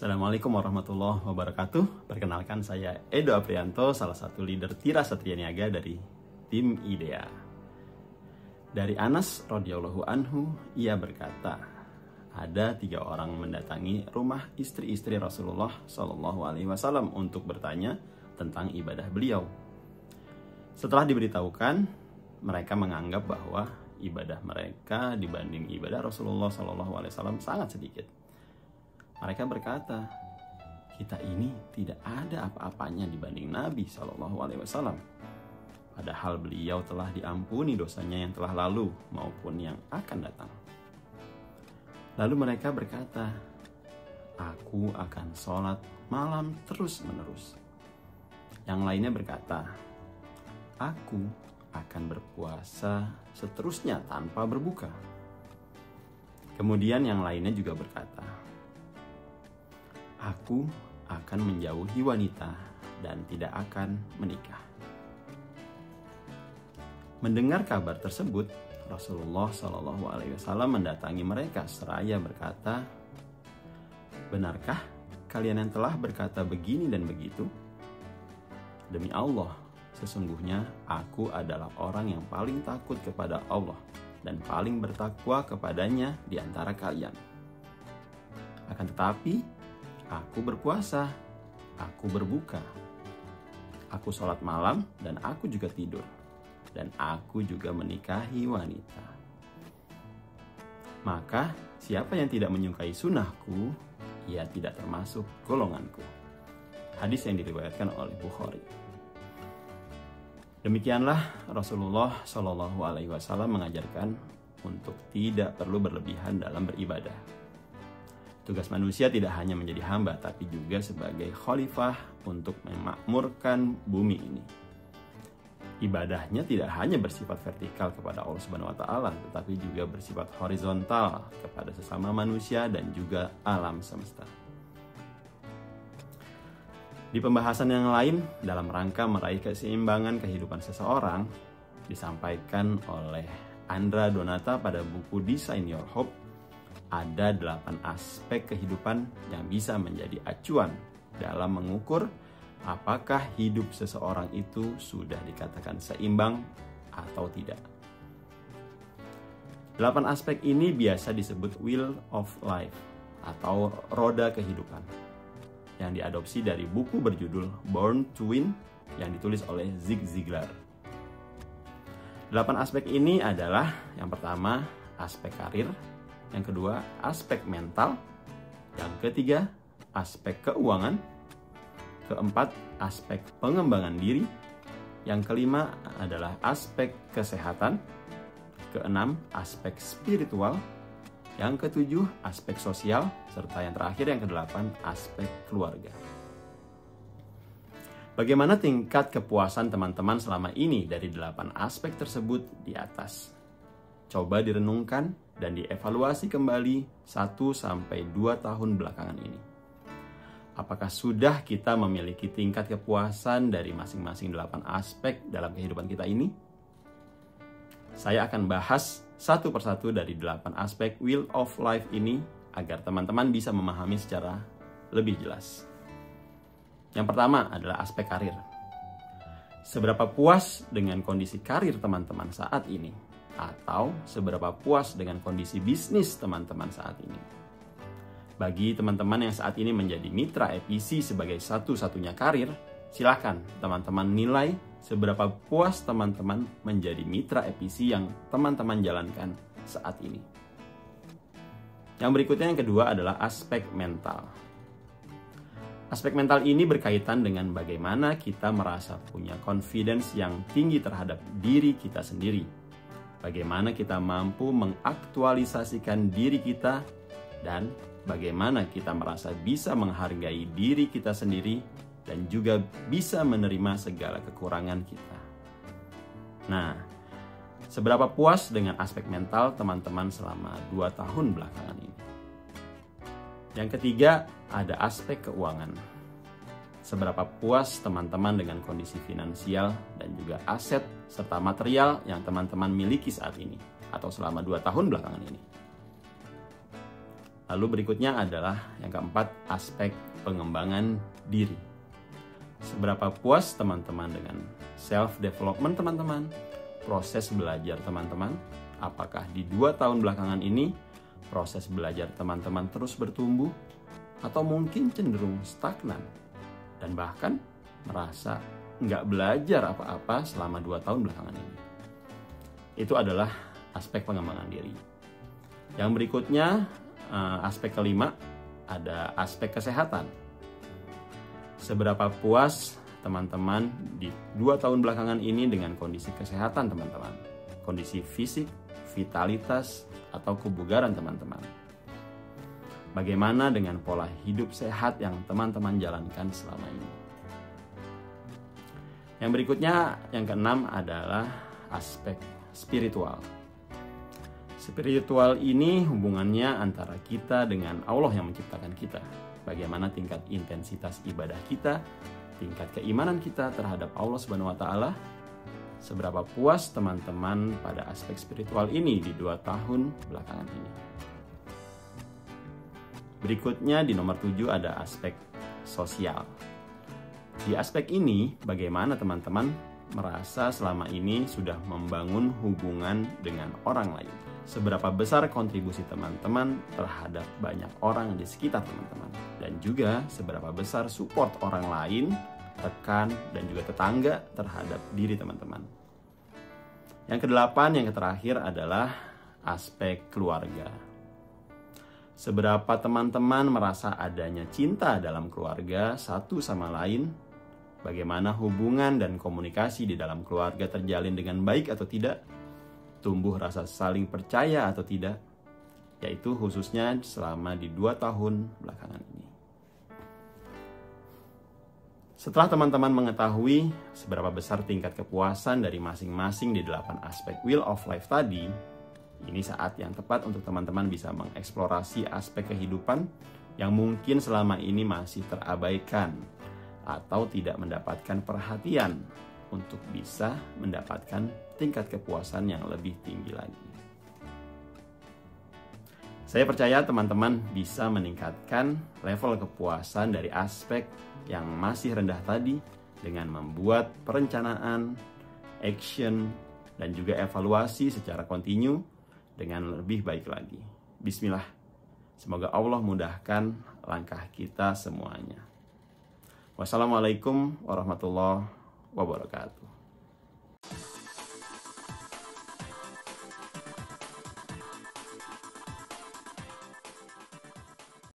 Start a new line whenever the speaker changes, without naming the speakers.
Assalamualaikum warahmatullahi wabarakatuh. Perkenalkan, saya Edo Aprianto, salah satu leader Tira Satria Niaga dari tim IDEA. Dari Anas radhiyallahu anhu, ia berkata, ada 3 orang mendatangi rumah istri-istri Rasulullah SAW untuk bertanya tentang ibadah beliau. Setelah diberitahukan, mereka menganggap bahwa ibadah mereka dibanding ibadah Rasulullah SAW sangat sedikit. Mereka berkata, kita ini tidak ada apa-apanya dibanding Nabi SAW. Padahal beliau telah diampuni dosanya yang telah lalu maupun yang akan datang. Lalu mereka berkata, aku akan sholat malam terus-menerus. Yang lainnya berkata, aku akan berpuasa seterusnya tanpa berbuka. Kemudian yang lainnya juga berkata, aku akan menjauhi wanita dan tidak akan menikah. Mendengar kabar tersebut, Rasulullah SAW mendatangi mereka seraya berkata, benarkah kalian yang telah berkata begini dan begitu? Demi Allah, sesungguhnya aku adalah orang yang paling takut kepada Allah dan paling bertakwa kepadanya di antara kalian. Akan tetapi, aku berpuasa, aku berbuka, aku sholat malam, dan aku juga tidur, dan aku juga menikahi wanita. Maka siapa yang tidak menyukai sunnahku, ia tidak termasuk golonganku. Hadis yang diriwayatkan oleh Bukhari. Demikianlah Rasulullah SAW mengajarkan untuk tidak perlu berlebihan dalam beribadah. Tugas manusia tidak hanya menjadi hamba, tapi juga sebagai khalifah untuk memakmurkan bumi ini. Ibadahnya tidak hanya bersifat vertikal kepada Allah Subhanahu wa Ta'ala, tetapi juga bersifat horizontal kepada sesama manusia dan juga alam semesta. Di pembahasan yang lain, dalam rangka meraih keseimbangan kehidupan seseorang, disampaikan oleh Andra Donata pada buku Design Your Hope, ada 8 aspek kehidupan yang bisa menjadi acuan dalam mengukur apakah hidup seseorang itu sudah dikatakan seimbang atau tidak. 8 aspek ini biasa disebut Wheel of Life atau roda kehidupan, yang diadopsi dari buku berjudul Born to Win yang ditulis oleh Zig Ziglar. 8 aspek ini adalah, yang pertama, aspek karir, yang kedua, aspek mental, yang ketiga, aspek keuangan, keempat, aspek pengembangan diri, yang kelima adalah aspek kesehatan, keenam, aspek spiritual, yang ketujuh, aspek sosial, serta yang terakhir, yang kedelapan, aspek keluarga. Bagaimana tingkat kepuasan teman-teman selama ini dari 8 aspek tersebut di atas? Coba direnungkan dan dievaluasi kembali 1-2 tahun belakangan ini. Apakah sudah kita memiliki tingkat kepuasan dari masing-masing 8 aspek dalam kehidupan kita ini? Saya akan bahas satu persatu dari 8 aspek Wheel of Life ini agar teman-teman bisa memahami secara lebih jelas. Yang pertama adalah aspek karir. Seberapa puas dengan kondisi karir teman-teman saat ini? Atau seberapa puas dengan kondisi bisnis teman-teman saat ini? Bagi teman-teman yang saat ini menjadi mitra EPC sebagai satu-satunya karir, silakan teman-teman nilai seberapa puas teman-teman menjadi mitra EPC yang teman-teman jalankan saat ini. Yang berikutnya, yang kedua, adalah aspek mental. Aspek mental ini berkaitan dengan bagaimana kita merasa punya confidence yang tinggi terhadap diri kita sendiri. Bagaimana kita mampu mengaktualisasikan diri kita, dan bagaimana kita merasa bisa menghargai diri kita sendiri dan juga bisa menerima segala kekurangan kita. Nah, seberapa puas dengan aspek mental teman-teman selama 2 tahun belakangan ini? Yang ketiga, ada aspek keuangan. Seberapa puas teman-teman dengan kondisi finansial dan juga aset serta material yang teman-teman miliki saat ini atau selama 2 tahun belakangan ini. Lalu berikutnya adalah yang keempat, aspek pengembangan diri. Seberapa puas teman-teman dengan self-development teman-teman, proses belajar teman-teman? Apakah di 2 tahun belakangan ini proses belajar teman-teman terus bertumbuh? Atau mungkin cenderung stagnan? Dan bahkan merasa nggak belajar apa-apa selama 2 tahun belakangan ini. Itu adalah aspek pengembangan diri. Yang berikutnya, aspek kelima, ada aspek kesehatan. Seberapa puas teman-teman di 2 tahun belakangan ini dengan kondisi kesehatan teman-teman? Kondisi fisik, vitalitas, atau kebugaran teman-teman? Bagaimana dengan pola hidup sehat yang teman-teman jalankan selama ini? Yang berikutnya, yang keenam adalah aspek spiritual. Spiritual ini hubungannya antara kita dengan Allah yang menciptakan kita. Bagaimana tingkat intensitas ibadah kita, tingkat keimanan kita terhadap Allah Subhanahu wa taala. Seberapa puas teman-teman pada aspek spiritual ini di 2 tahun belakangan ini. Berikutnya di nomor 7 ada aspek sosial. Di aspek ini, bagaimana teman-teman merasa selama ini sudah membangun hubungan dengan orang lain? Seberapa besar kontribusi teman-teman terhadap banyak orang di sekitar teman-teman? Dan juga seberapa besar support orang lain, rekan, dan juga tetangga terhadap diri teman-teman? Yang kedelapan, yang terakhir adalah aspek keluarga. Seberapa teman-teman merasa adanya cinta dalam keluarga satu sama lain? Bagaimana hubungan dan komunikasi di dalam keluarga terjalin dengan baik atau tidak? Tumbuh rasa saling percaya atau tidak? Yaitu khususnya selama di 2 tahun belakangan ini. Setelah teman-teman mengetahui seberapa besar tingkat kepuasan dari masing-masing di 8 aspek Wheel of Life tadi, ini saat yang tepat untuk teman-teman bisa mengeksplorasi aspek kehidupan yang mungkin selama ini masih terabaikan atau tidak mendapatkan perhatian untuk bisa mendapatkan tingkat kepuasan yang lebih tinggi lagi. Saya percaya teman-teman bisa meningkatkan level kepuasan dari aspek yang masih rendah tadi dengan membuat perencanaan, action, dan juga evaluasi secara kontinu dengan lebih baik lagi. Bismillah. Semoga Allah mudahkan langkah kita semuanya. Wassalamualaikum warahmatullahi wabarakatuh.